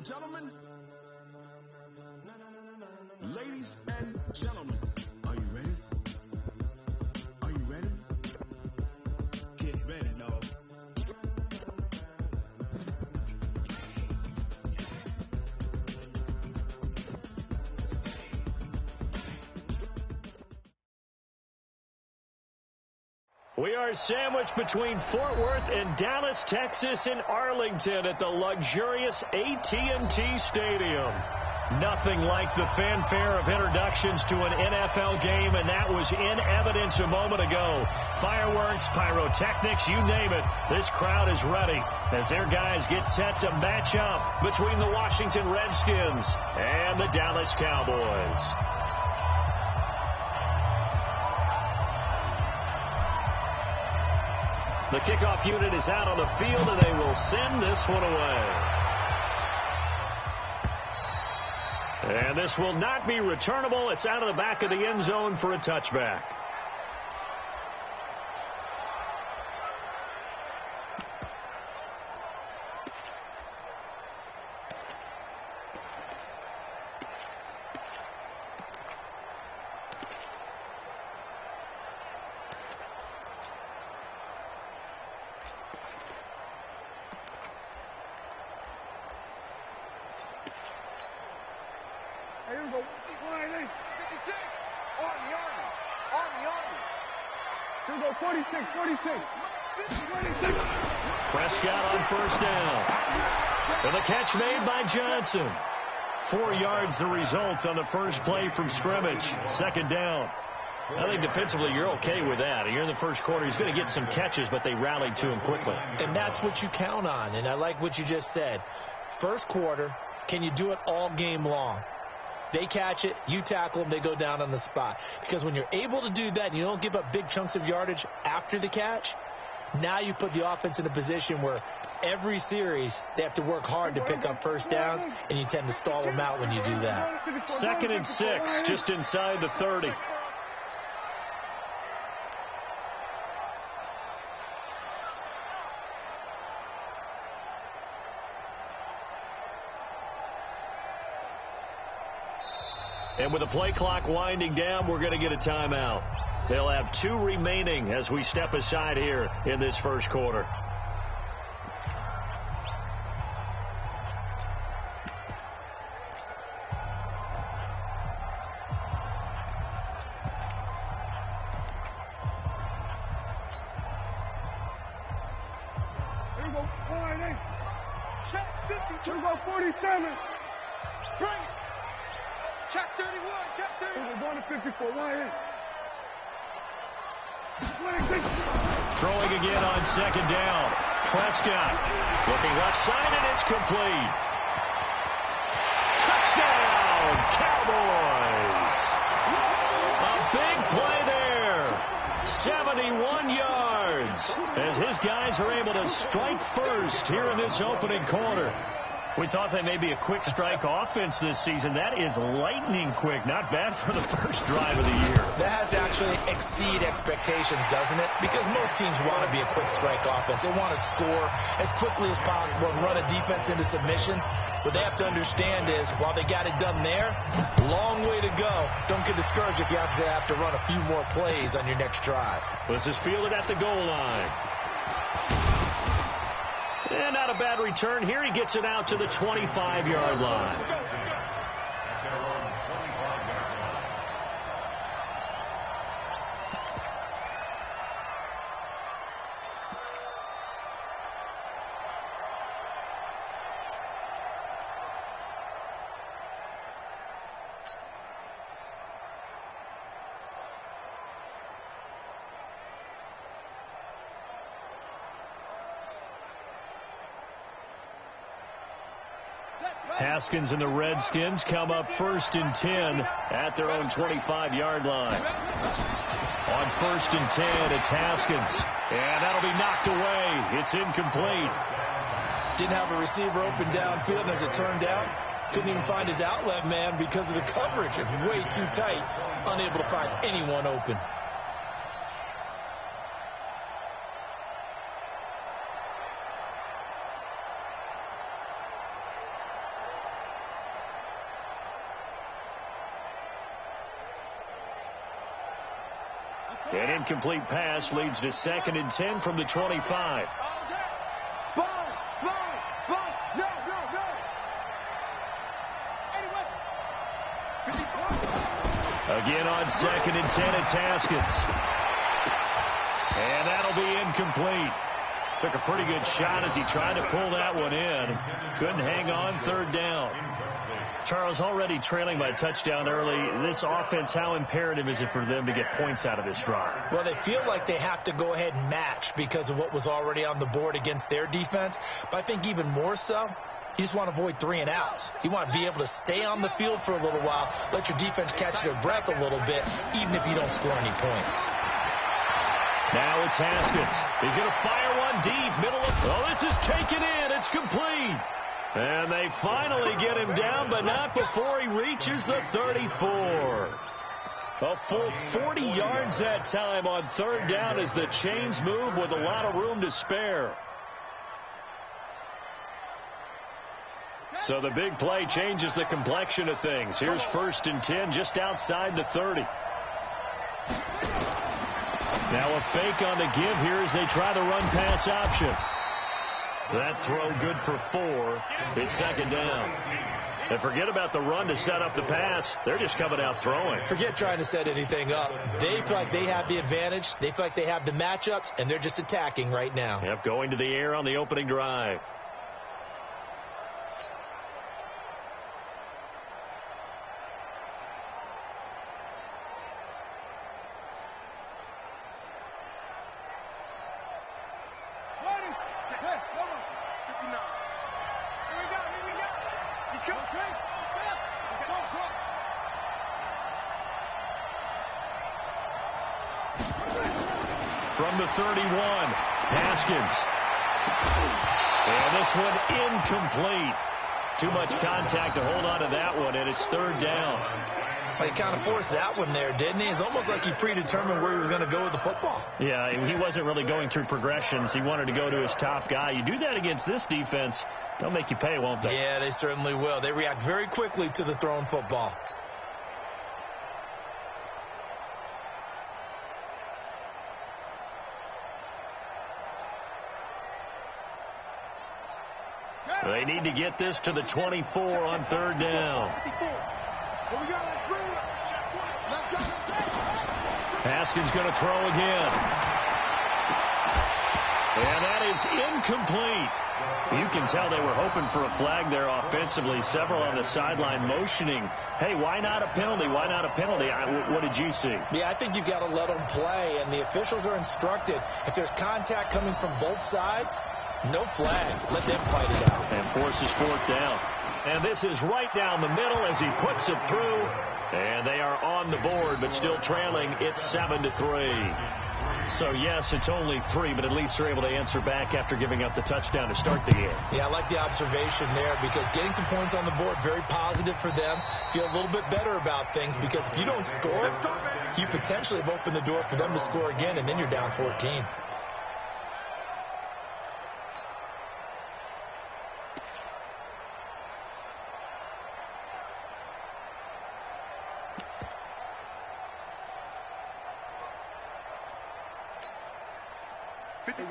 gentlemen, ladies and gentlemen, are you ready? Are you ready? Get ready, dog. We are sandwiched between Fort Worth and Dallas, Texas, and Arlington at the luxurious AT&T Stadium. Nothing like the fanfare of introductions to an NFL game, and that was in evidence a moment ago. Fireworks, pyrotechnics, you name it. This crowd is ready as their guys get set to match up between the Washington Redskins and the Dallas Cowboys. The kickoff unit is out on the field, and they will send this one away. And this will not be returnable. It's out of the back of the end zone for a touchback. Here we go. 56. On the Army. Here we go. 46. Prescott on first down. And the catch made by Johnson. 4 yards the result on the first play from scrimmage. Second down. I think defensively you're okay with that. Here in the first quarter, he's going to get some catches, but they rallied to him quickly. And that's what you count on. And I like what you just said. First quarter, can you do it all game long? They catch it, you tackle them, they go down on the spot. Because when you're able to do that and you don't give up big chunks of yardage after the catch, now you put the offense in a position where every series they have to work hard to pick up first downs, and you tend to stall them out when you do that. 2nd and 6, just inside the 30. And with the play clock winding down, we're going to get a timeout. They'll have 2 remaining as we step aside here in this first quarter. Here we go. 48. Check 52. Here we go. 47. Bring it. Check 31. We're going to 54. 1 Throwing again on second down. Prescott looking left side, and it's complete. Touchdown, Cowboys. A big play there. 71 yards as his guys are able to strike first here in this opening quarter. We thought they may be a quick strike offense this season. That is lightning quick. Not bad for the first drive of the year. That has to actually exceed expectations, doesn't it? Because most teams want to be a quick strike offense. They want to score as quickly as possible and run a defense into submission. What they have to understand is, while they got it done there, long way to go. Don't get discouraged if you have to run a few more plays on your next drive. This is fielded at the goal line. And not a bad return here. He gets it out to the 25-yard line. Haskins and the Redskins come up 1st and 10 at their own 25-yard line. On 1st and 10, it's Haskins. And that'll be knocked away. It's incomplete. Didn't have a receiver open downfield, and as it turned out, couldn't even find his outlet man because of the coverage. It's way too tight, unable to find anyone open. An incomplete pass leads to 2nd and 10 from the 25. Again on 2nd and 10, it's Haskins. And that'll be incomplete. Took a pretty good shot as he tried to pull that one in. Couldn't hang on, 3rd down. Charles, already trailing by a touchdown early. This offense, how imperative is it for them to get points out of this drive? Well, they feel like they have to go ahead and match because of what was already on the board against their defense. But I think even more so, you just want to avoid 3 and outs. You want to be able to stay on the field for a little while, let your defense catch their breath a little bit, even if you don't score any points. Now it's Haskins. He's going to fire one deep, middle of... Oh, this is taken in. It's complete. And they finally get him down, but not before he reaches the 34. A full 40 yards that time on 3rd down as the chains move with a lot of room to spare. So the big play changes the complexion of things. Here's 1st and 10 just outside the 30. Now a fake on the give here as they try the run-pass option. That throw good for 4. It's 2nd down. And forget about the run to set up the pass. They're just coming out throwing. Forget trying to set anything up. They feel like they have the advantage. They feel like they have the matchups, and they're just attacking right now. Yep, going to the air on the opening drive. From the 31, Haskins. And this one incomplete. Too much contact to hold on to that one, and it's 3rd down. Well, he kind of forced that one there, didn't he? It's almost like he predetermined where he was going to go with the football. Yeah, he wasn't really going through progressions. He wanted to go to his top guy. You do that against this defense, they'll make you pay, won't they? Yeah, they certainly will. They react very quickly to the thrown football. They need to get this to the 24 on 3rd down. Haskins going to throw again. And that is incomplete. You can tell they were hoping for a flag there offensively. Several on the sideline motioning, hey, why not a penalty? Why not a penalty? What did you see? Yeah, I think you've got to let them play, and the officials are instructed. If there's contact coming from both sides, no flag. Let them fight it out. And forces 4th down. And this is right down the middle as he puts it through. And they are on the board, but still trailing. It's 7-3. So, yes, it's only 3, but at least they're able to answer back after giving up the touchdown to start the game. Yeah, I like the observation there because getting some points on the board, very positive for them. Feel a little bit better about things because if you don't score, you potentially have opened the door for them to score again, and then you're down 14.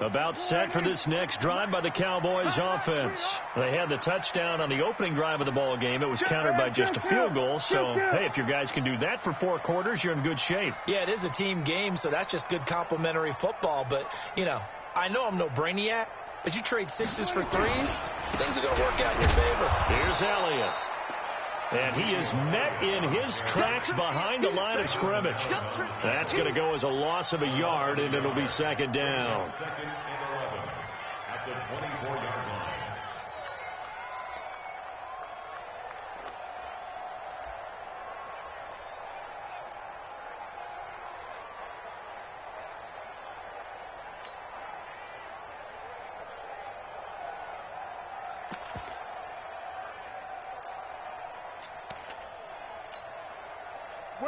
About set for this next drive by the Cowboys offense. They had the touchdown on the opening drive of the ball game. It was countered by just a field goal. So, hey, if your guys can do that for 4 quarters, you're in good shape. Yeah, it is a team game, so that's just good complimentary football. But, you know, I know I'm no brainiac, but you trade 6s for 3s, things are going to work out in your favor. Here's Elliott. And he is met in his tracks behind the line of scrimmage. That's going to go as a loss of a yard, and it'll be 2nd down. At the 24-yard line.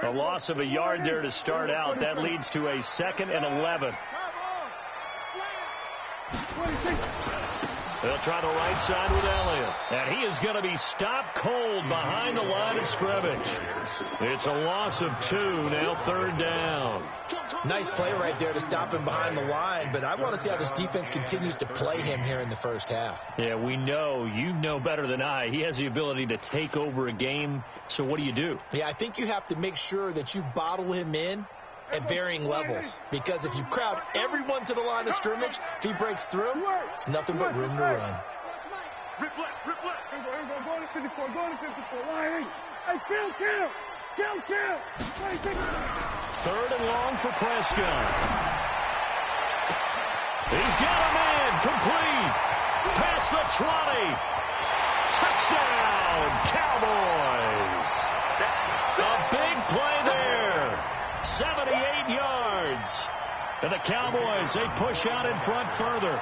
A loss of a yard there to start out. That leads to a 2nd and 11. They'll try the right side with Elliott. And he is going to be stopped cold behind the line of scrimmage. It's a loss of 2, now 3rd down. Nice play right there to stop him behind the line, but I want to see how this defense continues to play him here in the first half. Yeah, we know. You know better than I. He has the ability to take over a game, so what do? Yeah, I think you have to make sure that you bottle him in at varying levels, because if you crowd everyone to the line of scrimmage, if he breaks through, it's nothing but room to run. Rip left. Here we go. Go to 54. Line. Hey, kill. 3rd and long for Prescott. He's got a man. Complete. Past the 20. Touchdown, Cowboys. A big play there. 78 yards. And the Cowboys, they push out in front further.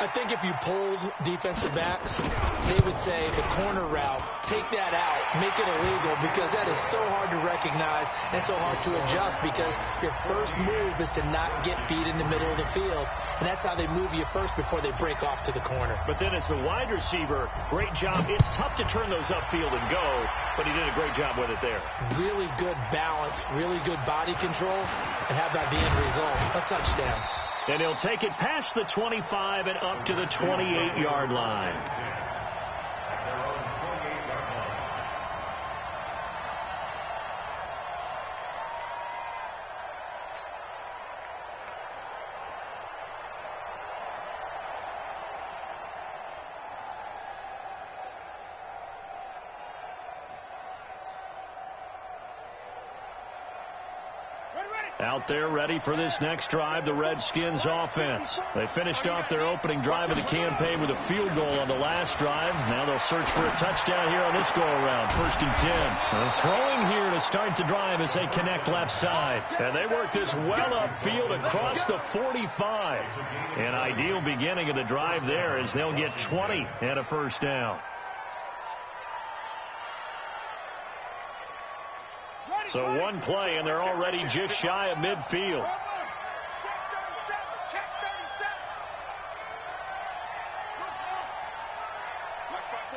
I think if you polled defensive backs, they would say the corner route, take that out, make it illegal, because that is so hard to recognize and so hard to adjust, because your first move is to not get beat in the middle of the field, and that's how they move you first before they break off to the corner. But then as the wide receiver, great job. It's tough to turn those upfield and go, but he did a great job with it there. Really good balance, really good body control, and how about the end result? A touchdown. And he'll take it past the 25 and up to the 28-yard line. Out there ready for this next drive, the Redskins offense. They finished off their opening drive of the campaign with a field goal on the last drive. Now they'll search for a touchdown here on this go-around. 1st and 10. They're throwing here to start the drive as they connect left side. And they work this well upfield across the 45. An ideal beginning of the drive there as they'll get 20 and a 1st down. So one play, and they're already just shy of midfield.